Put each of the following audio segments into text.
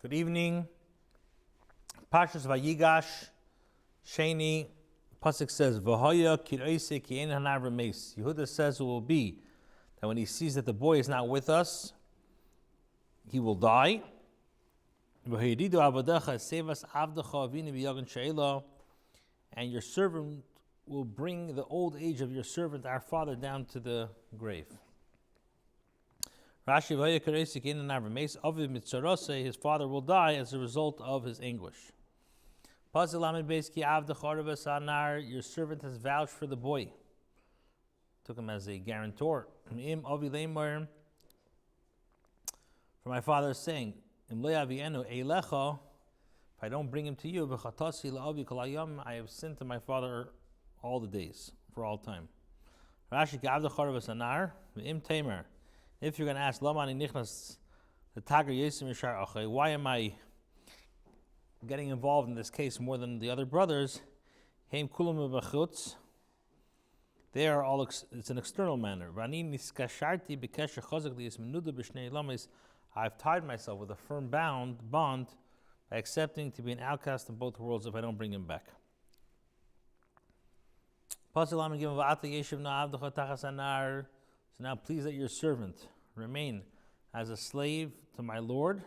Good evening. Parshas Vayigash, Sheni, Pasuk says, V'hoya kir'ose ki ein hanav remes. Yehuda says it will be that when he sees that the boy is not with us, he will die. V'hoyedidu avadecha sevas avdecha avinu b'yagan she'ela, and your servant will bring the old age of your servant, our father, down to the grave. Rashi, V'hoya kir'ose ki ein hanav remes, aviv mitzarose, his father will die as a result of his anguish. Your servant has vouched for the boy. Took him as a guarantor. For my father is saying, if I don't bring him to you, I have sinned to my father all the days, for all time. Rashi, if you're going to ask, why am I getting involved in this case more than the other brothers? They are all, it's an external manner. I've tied myself with a firm bond by accepting to be an outcast in both worlds if I don't bring him back. So now please let your servant remain as a slave to my Lord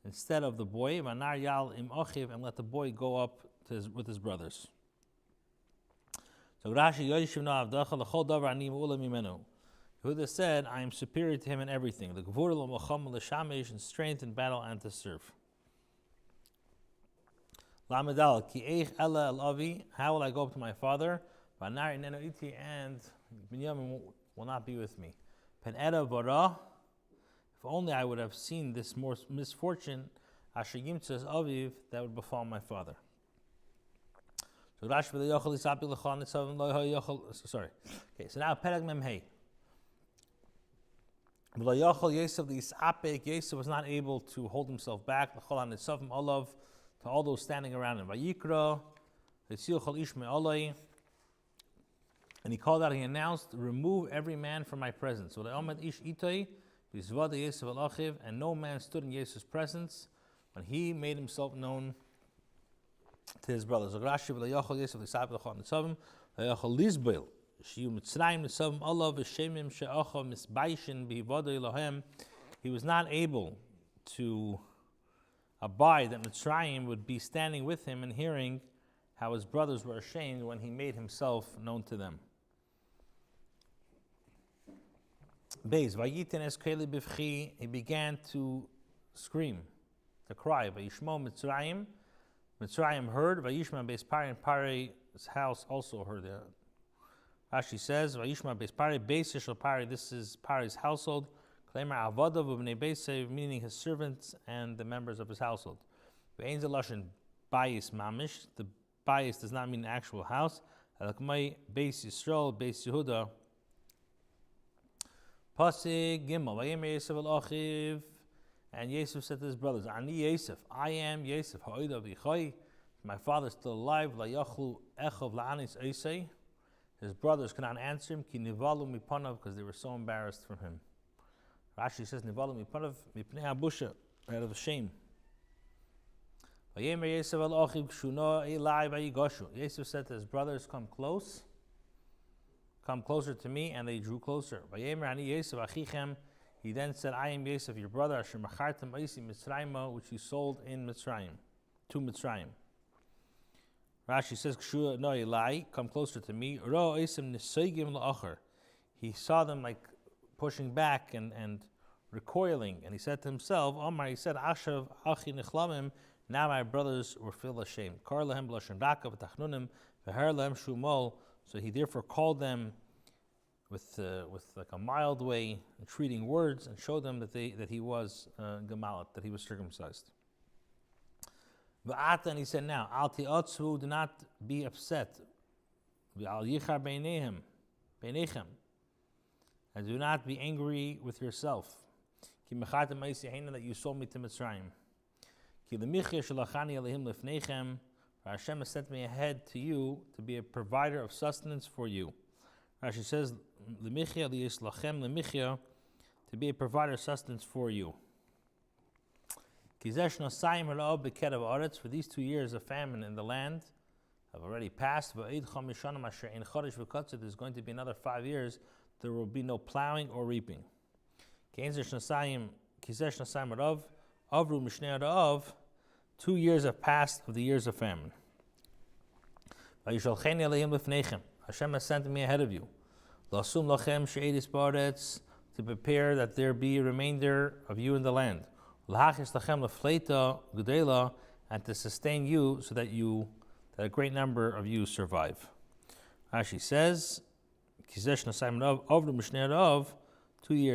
instead of the boy, and let the boy go up with his brothers. So Rashi, Yehuda said, I am superior to him in everything. The in strength in battle and to serve. How will I go up to my father? And Binyamin will not be with me. If only I would have seen this more misfortune, that would befall my father. So Rashi, sorry. Okay, so now Perek Mem Hey. Yosef was not able to hold himself back. To all those standing around him. And he called out, he announced, remove every man from my presence. And no man stood in Yosef's presence when he made himself known to his brothers. He was not able to abide that Mitzrayim would be standing with him and hearing how his brothers were ashamed when he made himself known to them. He began to scream, to cry. Mitzrayim heard. Vayishma beis Pari, and Pari's house also heard it. Rashi says, Vayishma beis Pari, beis Yishal Pari, this is Pari's household. Klemer avadav u'bnei beisei, meaning his servants and the members of his household. Ve'ein ze lashon bayis mamish, the bayis does not mean an actual house. Alakmai beis Yisrael, beis Yehuda. Pasig Gimel, Vayemer Yosef al Achiv, and Yosef said to his brothers, Ani Yosef, I am Yosef, ha'oida v'chai, my father is still alive, la'yachlu echav la'anis eisei. His brothers could not answer him, ki nivalu mipanav, because they were so embarrassed from him. Rashi says, nivalu mipanav, mipnei habusha, out of shame. Vayemer Yosef al Achiv, kshuno elai vayigashu. Yosef said to his brothers, come closer to me, and they drew closer. He then said, I am Yosef, your brother, which you sold in Mitzrayim, to Mitzrayim. Rashi says, come closer to me. He saw them like pushing back and recoiling, and he said to himself, Omar, he said, now my brothers were filled with shame. So he therefore called them with like a mild way, entreating words, and showed them that he was gemalit, that he was circumcised. And he said, now, al ti'atzu, do not be upset. Al yichar beinechem, and do not be angry with yourself. Ki mechartem ma'isei that you sold me to Mitzrayim. Ki lemichya shalachani alehim lefnechem. Hashem has sent me ahead to you to be a provider of sustenance for you. Rashi says, "Lemichya liyislachem lemichya," to be a provider of sustenance for you. For these 2 years of famine in the land have already passed. There's going to be another 5 years. There will be no plowing or reaping. 2 years have passed of the years of famine. Hashem has sent me ahead of you, to prepare that there be a remainder of you in the land, and to sustain you so that a great number of you survive. Rashi says, 2 years